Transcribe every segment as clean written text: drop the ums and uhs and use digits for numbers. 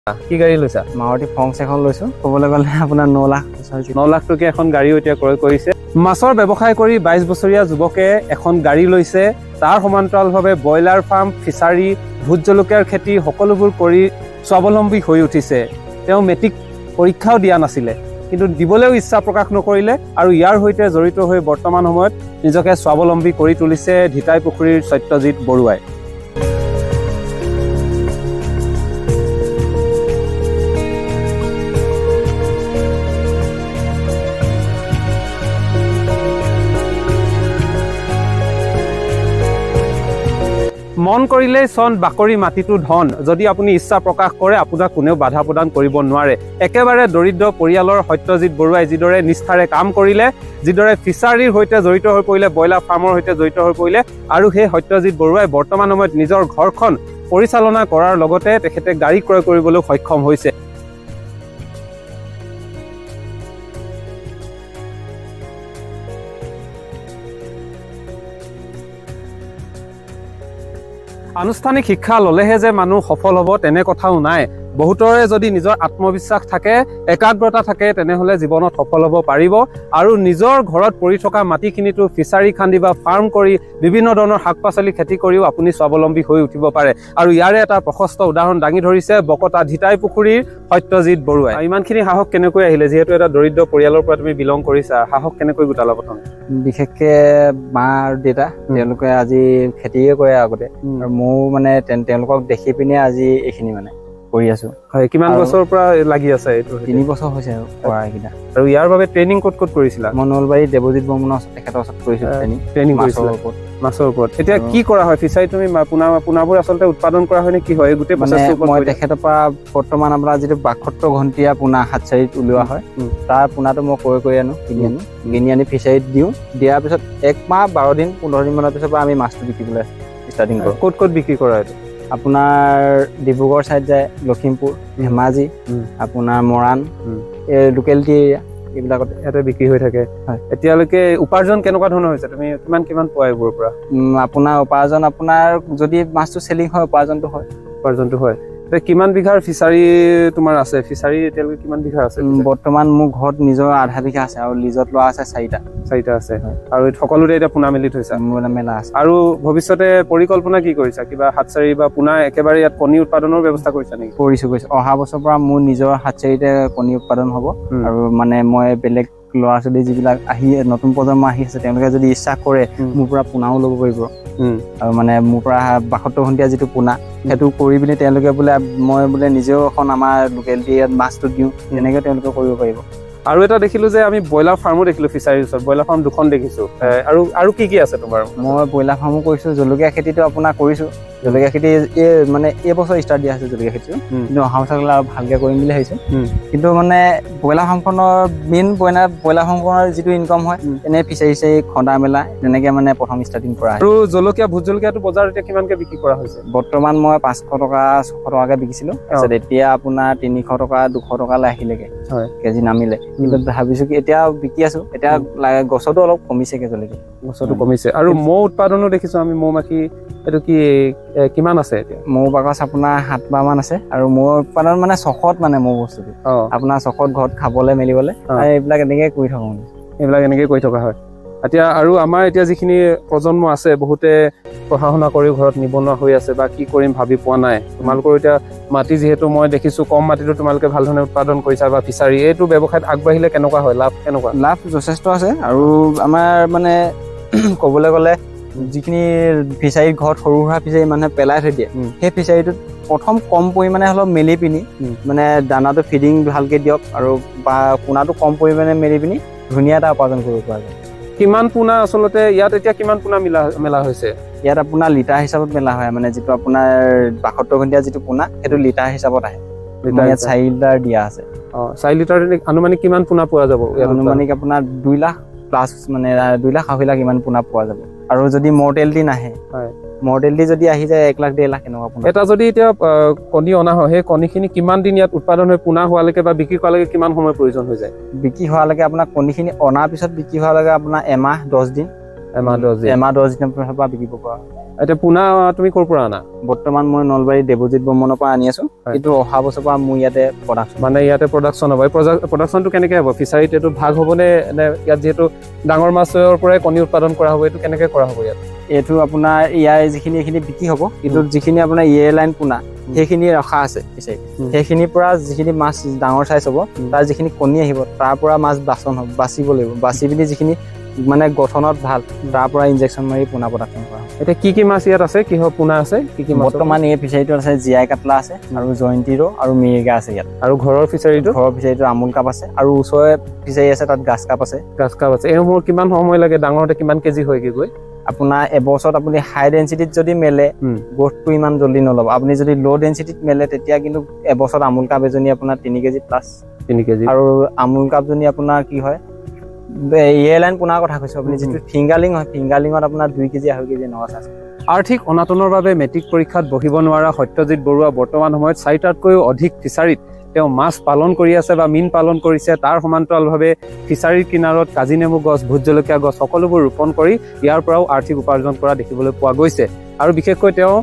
কি গাড়ী লৈছা? মাৰুতি ফংছ এখন লৈছো। ক'বলৈ গ'লে আপোনাৰ 9 লাখ 9 লাখ টকীয়া এখন গাড়ীও এতিয়া ক্ৰয় কৰিছে। মাছৰ ব্যৱসায় কৰি 22 বছৰীয়া যুৱকে এখন গাড়ী লৈছে। তাৰ সমান্তৰালভাৱে ব্ৰইলাৰ ফাৰ্ম, ফিচাৰী, ভোট জলকীয়াৰ খেতি সকলোবোৰ কৰি স্বাৱলম্বী হৈ উঠিছে। তেওঁ মেট্ৰিক পৰীক্ষাও দিয়া নাছিলে, কিন্তু দিবলৈও ইচ্ছা প্ৰকাশ নকৰিলে আৰু ইয়াৰ সৈতে জড়িত হৈ বৰ্তমান সময়ত নিজকে স্বাৱলম্বী কৰি তুলিছে ধিতাই পুখুৰীৰ সত্যজিৎ বৰুৱাই। মন কৰিলে চন বাকৰি মাটিটো ধন। যদি আপুনি ইচ্ছা প্ৰকাশ কৰে আপোনাক কোনেও বাধা প্ৰদান কৰিব নোৱাৰে। একেবাৰে দৰিদ্ৰ পৰিয়ালৰ সত্যজিৎ বৰুৱাই যিদৰে নিষ্ঠাৰে কাম কৰিলে, যিদৰে ফিচাৰীৰ সৈতে জড়িত হৈ পৰিলে, ব্ৰইলাৰ ফাৰ্মৰ সৈতে জড়িত হৈ পৰিলে, আৰু সেই সত্যজিৎ বৰুৱাই বৰ্তমান সময়ত নিজৰ ঘৰখন পৰিচালনা কৰাৰ লগতে তেখেতে গাড়ী ক্ৰয় কৰিবলৈ সক্ষম হৈছে। আনুষ্ঠানিক শিক্ষা ললেহে যে মানুহ সফল হ'ব তেনে কথাও নাই। বহুতৰে যদি নিজৰ আত্মবিশ্বাস থাকে, একাগ্ৰতা থাকে, তেনেহ'লে জীৱনত সফল হ'ব পাৰিব। আৰু নিজৰ ঘৰত পৰি থকা মাটিখিনিতো ফিচাৰী খান্দি বা ফাৰ্ম কৰি বিভিন্ন ধৰণৰ শাক পাচলি খেতি কৰিও আপুনি স্বাৱলম্বী হৈ উঠিব পাৰে। আৰু ইয়াৰে এটা প্ৰশস্ত উদাহৰণ দাঙি ধৰিছে বকতা ধিতাই পুখুৰীৰ সত্যজিৎ বৰুৱাই। ইমানখিনি সাহস কেনেকৈ আহিলে? যিহেতু এটা দৰিদ্ৰ পৰিয়ালৰ পৰা তুমি বিলং কৰিছা, সাহস কেনেকৈ গোটালা প্ৰথমে? বিশেষকে মা আৰু দেউতা তেওঁলোকে আজি খেতিয়ে কৰে আগতে, আৰু মোৰ মানে তেওঁলোকক দেখি পিনে আজি এইখিনি মানে কৰি আছো। হয়, কিমান বছৰৰ পৰা লাগি আছে এইটো? 3 বছৰ হৈছে আৰু কৰা এইকেইটা। আৰু ইয়াৰ বাবে ট্ৰেইনিং ক'ত কৰিছিলা? মই নলবাৰী দেৱজিৎ বৰ্মনৰ তেখেতৰ ওচৰত কৰিছো ট্ৰেইনিং কৰিছিলা মাছৰ ওপৰত। এতিয়া কি কৰা হয় ফিচাৰী? তুমি পোনাবোৰ আচলতে উৎপাদন কৰা হয় নে কি হয়? গোটেই মই তেখেতৰ পৰা বৰ্তমান আপোনাৰ যিটো 72 ঘণ্টীয়া পোনা হাতচাৰীত উলিওৱা হয়, তাৰ পোনাটো মই কৰি আনো, কিনি আনি ফিচাৰীত দিওঁ। দিয়াৰ পিছত 1 মাহ 12 দিন 15 দিন মানৰ পিছৰ পৰা আমি মাছটো বিকিবলৈ ষ্টাৰ্টিং কৰোঁ। ক'ত বিক্ৰী কৰা এইটো? আপোনাৰ ডিব্ৰুগড় চাইড যায়, লখিমপুৰ, ধেমাজি, আপোনাৰ মৰাণ, এই লোকেলিটি এৰিয়া এইবিলাকত ইয়াতে বিক্ৰী হৈ থাকে। এতিয়ালৈকে উপাৰ্জন কেনেকুৱা ধৰণৰ হৈছে? তুমি কিমান পোৱা এইবোৰৰ পৰা? আপোনাৰ উপাৰ্জন, আপোনাৰ যদি মাছটো চেলিং হয় উপাৰ্জনটো হয়। কিমান বিঘাৰ ফিচাৰী তোমাৰ আছে? ফিচাৰী এতিয়ালৈকে কিমান বিঘা আছে? বৰ্তমান মোৰ ঘৰত নিজৰ আধা বিঘা আছে আৰু লিজত লোৱা আছে 4টা আছে। আৰু সকলোতে এতিয়া পোনা মেলি থৈছা? মেলা আছে। আৰু ভৱিষ্যতে পৰিকল্পনা কি কৰিছা? কিবা হাতচাৰী বা পোনা একেবাৰে ইয়াত কণী উৎপাদনৰ ব্যৱস্থা কৰিছা নেকি? কৰিছো। অহা বছৰৰ পৰা মোৰ নিজৰ হাতচাৰীতে কণী উৎপাদন হ'ব। আৰু মানে মই বেলেগ ল'ৰা ছোৱালী যিবিলাক নতুন প্ৰজন্ম আহি আছে, তেওঁলোকে যদি ইচ্ছা কৰে মোৰ পৰা পোনাও ল'ব পাৰিব। আৰু মানে মোৰ পৰা 72 ঘণ্টীয়া যিটো পোনা, সেইটো কৰি পিনি তেওঁলোকে বোলে মই বোলে নিজেও এখন আমাৰ লোকেলিটি ইয়াত মাছটো দিওঁ, তেনেকে তেওঁলোকে কৰিব পাৰিব। আৰু এটা দেখিলো যে আমি ব্ৰইলাৰ ফাৰ্মো দেখিলো ফিচাৰীৰ ওচৰত। ব্ৰইলাৰ ফাৰ্ম 2খন দেখিছো। আৰু কি আছে তোমাৰ? মই ব্ৰইলাৰ ফাৰ্মো কৰিছো, জলকীয়া খেতিটো আপোনাৰ কৰিছো। জলকীয়া খেতি মানে এইবছৰ ষ্টাৰ্ট দিয়া হৈছে জলকীয়া খেতিটো, কিন্তু অহা বছৰ আৰু ভালকে কৰিম বুলি ভাবিছো। কিন্তু মানে ব্ৰইলাৰ ফাৰ্মখনৰ মেইন ব্ৰইলাৰ ফাৰ্মখনৰ যিটো ইনকাম হয়, এনে ফিচাৰী খন্দা মেলা তেনেকে মানে প্ৰথম ষ্টাৰ্টিং কৰা। আৰু ভোট জলকীয়াটো বজাৰত এতিয়া কিমানকে বিক্ৰী কৰা হৈছে? বৰ্তমান মই 500 টকা 600 টকাকে বিকিছিলো। এতিয়া আপোনাৰ 300 টকা 200 টকালৈ আহিলেগে কেজি নামিলে। কিন্তু ভাবিছো কি এতিয়া বিকি আছো। এতিয়া গছতো অলপ কমিছেগে জলকীয়া, গছতো কমিছে। আৰু মৌ উৎপাদনো দেখিছো আমি, মৌ মাখি এইটো কি কিমান আছে এতিয়া? মৌ বাকচ আপোনাৰ 7 বাৰ মান আছে। আৰু মৌ উৎপাদন মানে 600 মানে মৌ বস্তুটো আপোনাৰ 600 ঘৰত খাবলৈ মেলিবলৈ এইবিলাক এনেকে কৰি থাকো। এইবিলাক এনেকে কৰি থকা হয়। এতিয়া আৰু আমাৰ এতিয়া যিখিনি প্ৰজন্ম আছে, বহুতে পঢ়া শুনা কৰি ঘৰত নিবনুৱা হৈ আছে বা কি কৰিম ভাবি পোৱা নাই। তোমালোকৰ এতিয়া মাটি যিহেতু মই দেখিছো কম মাটিতো তোমালোকে ভাল ধৰণে উৎপাদন কৰিছা বা ফিচাৰী, এইটো ব্যৱসায়ত আগবাঢ়িলে কেনেকুৱা হয়? লাভ কেনেকুৱা? লাভ যথেষ্ট আছে। আৰু আমাৰ মানে ক'বলৈ গ'লে যিখিনি ফিচাৰীত ঘৰত সৰু সুৰা ফিচাৰী মানুহে পেলাই থৈ দিয়ে, সেই ফিচাৰীটোত প্ৰথম কম পৰিমাণে হ'লেও মেলি পিনি মানে দানাটো ফিডিং ভালকে দিয়ক, আৰু বা পোনাটো কম পৰিমাণে মেলি পিনি ধুনীয়া এটা উপাৰ্জন কৰিব পৰা যায়। কিমান পোনা আচলতে ইয়াত এতিয়া কিমান পোনা মেলা হৈছে? ইয়াত আপোনাৰ লিটাৰ হিচাপত মেলা হয়। মানে যিটো আপোনাৰ 72 ঘণ্টীয়া যিটো পোনা, সেইটো লিটাৰ হিচাপত আহে। ইয়াত 4 লিটাৰ দিয়া আছে। 4 লিটাৰ আনুমানিক কিমান পোনা পোৱা যাব? আনুমানিক আপোনাৰ 2 লাখ প্লাছ, মানে 2 লাখ 80 লাখ ইমান পোনা পোৱা যাব। আৰু যদি মৰ্টেলিটি নাহে, মৰ্টেলিটি যদি আহি যায় 1 লাখ 1.5 লাখ এনেকুৱা পোনা। এটা যদি এতিয়া কণী অনা হয়, সেই কণীখিনি কিমান দিন ইয়াত উৎপাদন হৈ পোনা হোৱালৈকে বা বিক্ৰী কৰালৈকে কিমান সময় প্ৰয়োজন হৈ যায়? বিক্ৰী হোৱালৈকে আপোনাৰ কণীখিনি অনাৰ পিছত বিক্ৰী হোৱালৈকে আপোনাৰ 1 মাহ 10 দিন। 1 মাহ 10 দিন। 1 মাহ 10 দিনৰ পৰা বিকিব পৰা। এতিয়া পোনা তুমি ক'ৰ পৰা আনা? বৰ্তমান মই নলবাৰী দেৱজিৎ বৰ্মনৰ পৰা আনি আছো, কিন্তু অহা বছৰৰ পৰা মোৰ ইয়াতে প্ৰডাকশ্যন মানে ইয়াতে প্ৰডাকশ্যন হ'ব। এই প্ৰডাকশ্যনটো কেনেকৈ হ'ব? ফিচাৰীত এইটো ভাগ হ'বনে নে ইয়াত যিহেতু ডাঙৰ মাছৰ পৰাই কণী উৎপাদন কৰা হ'ব, এইটো কেনেকৈ কৰা হ'ব ইয়াত? এইটো আপোনাৰ ইয়াৰ এইখিনি বিক্ৰী হ'ব, কিন্তু যিখিনি আপোনাৰ লাইন পোনা সেইখিনি ৰখা আছে ফিচাৰীত, সেইখিনিৰ পৰা যিখিনি মাছ ডাঙৰ চাইজ হ'ব তাৰ যিখিনি কণী আহিব তাৰ পৰা মাছ বাচিব লাগিব, বাচি পিনি যিখিনি মানে গঠনত ভাল তাৰ পৰা ইনজেকশ্যন মাৰি পোনা প্ৰডাকশ্যন কৰা। এতিয়া কি মাছ ইয়াত আছে, কিহৰ পোনা আছে, কি মাছ? বৰ্তমান এই ফিচাৰীটোত আছে জীয়াই কাটলা আছে আৰু জয়ন্তী ৰৌ আৰু মিৰিগা আছে ইয়াত। আৰু ঘৰৰ ফিচাৰীটো আমুল কাপ আছে আৰু ওচৰৰে ফিচাৰী আছে তাত গাছ কাপ আছে। এইসমূহ কিমান সময় লাগে ডাঙৰতে, কিমান কেজি হয়গে গৈ? আপোনাৰ এবছৰত আপুনি হাই ডেঞ্চিটিত যদি মেলে গ্ৰথটো ইমান জল্দি নল'ব। আপুনি যদি ল' ডেঞ্চিটিত মেলে তেতিয়া কিন্তু এবছৰত আমুল কাপ এজনী আপোনাৰ 3 কেজি প্লাছ 3 কেজি। আৰু আমুল কাপজনী আপোনাৰ কি হয় লাইন পোনাৰ কথা কৈছো, আপুনি যিটো ফিংগাৰলিং হয় ফিংগাৰলিঙত আপোনাৰ 2 কেজি 2.5 কেজি এনেকুৱা আছে। আৰ্থিক অনাটনৰ বাবে মেট্ৰিক পৰীক্ষাত বহিব নোৱাৰা সত্যজিৎ বৰুৱা বৰ্তমান সময়ত 4টাতকৈও অধিক ফিচাৰীত তেওঁ মাছ পালন কৰি আছে বা মীন পালন কৰিছে। তাৰ সমান্তৰালভাৱে ফিচাৰীৰ কিনাৰত কাজি নেমু গছ, ভোট জলকীয়া গছ সকলোবোৰ ৰোপণ কৰি ইয়াৰ পৰাও আৰ্থিক উপাৰ্জন কৰা দেখিবলৈ পোৱা গৈছে। আৰু বিশেষকৈ তেওঁ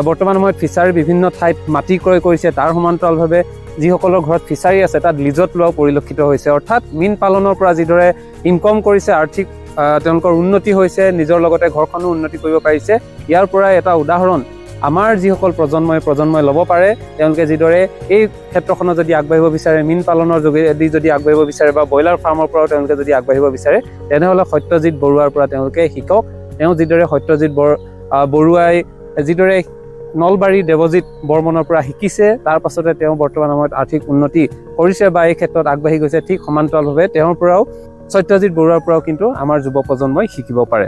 বৰ্তমান সময়ত ফিচাৰীৰ বিভিন্ন ঠাইত মাটি ক্ৰয় কৰিছে। তাৰ সমান্তৰালভাৱে যিসকলৰ ঘৰত ফিচাৰী আছে তাত লিজত লোৱাও পৰিলক্ষিত হৈছে। অৰ্থাৎ মীন পালনৰ পৰা যিদৰে ইনকম কৰিছে, আৰ্থিক তেওঁলোকৰ উন্নতি হৈছে, নিজৰ লগতে ঘৰখনো উন্নতি কৰিব পাৰিছে। ইয়াৰ পৰা এটা উদাহৰণ আমাৰ যিসকল প্ৰজন্মই ল'ব পাৰে। তেওঁলোকে যিদৰে এই ক্ষেত্ৰখনত যদি আগবাঢ়িব বিচাৰে, মীন পালনৰ যোগেদি যদি আগবাঢ়িব বিচাৰে বা ব্ৰইলাৰ ফাৰ্মৰ পৰাও তেওঁলোকে যদি আগবাঢ়িব বিচাৰে, তেনেহ'লে সত্যজিৎ বৰুৱাৰ পৰা তেওঁলোকে শিকক। তেওঁ যিদৰে সত্যজিৎ বৰুৱাই যিদৰে নলবাৰী দেৱজিৎ বৰ্মনৰ পৰা শিকিছে, তাৰ পাছতে তেওঁ বৰ্তমান সময়ত আৰ্থিক উন্নতি কৰিছে বা এই ক্ষেত্ৰত আগবাঢ়ি গৈছে। ঠিক সমান্তৰালভাৱে তেওঁৰ পৰাও সত্যজিৎ বৰুৱাৰ পৰাও কিন্তু আমাৰ যুৱ প্ৰজন্মই শিকিব পাৰে।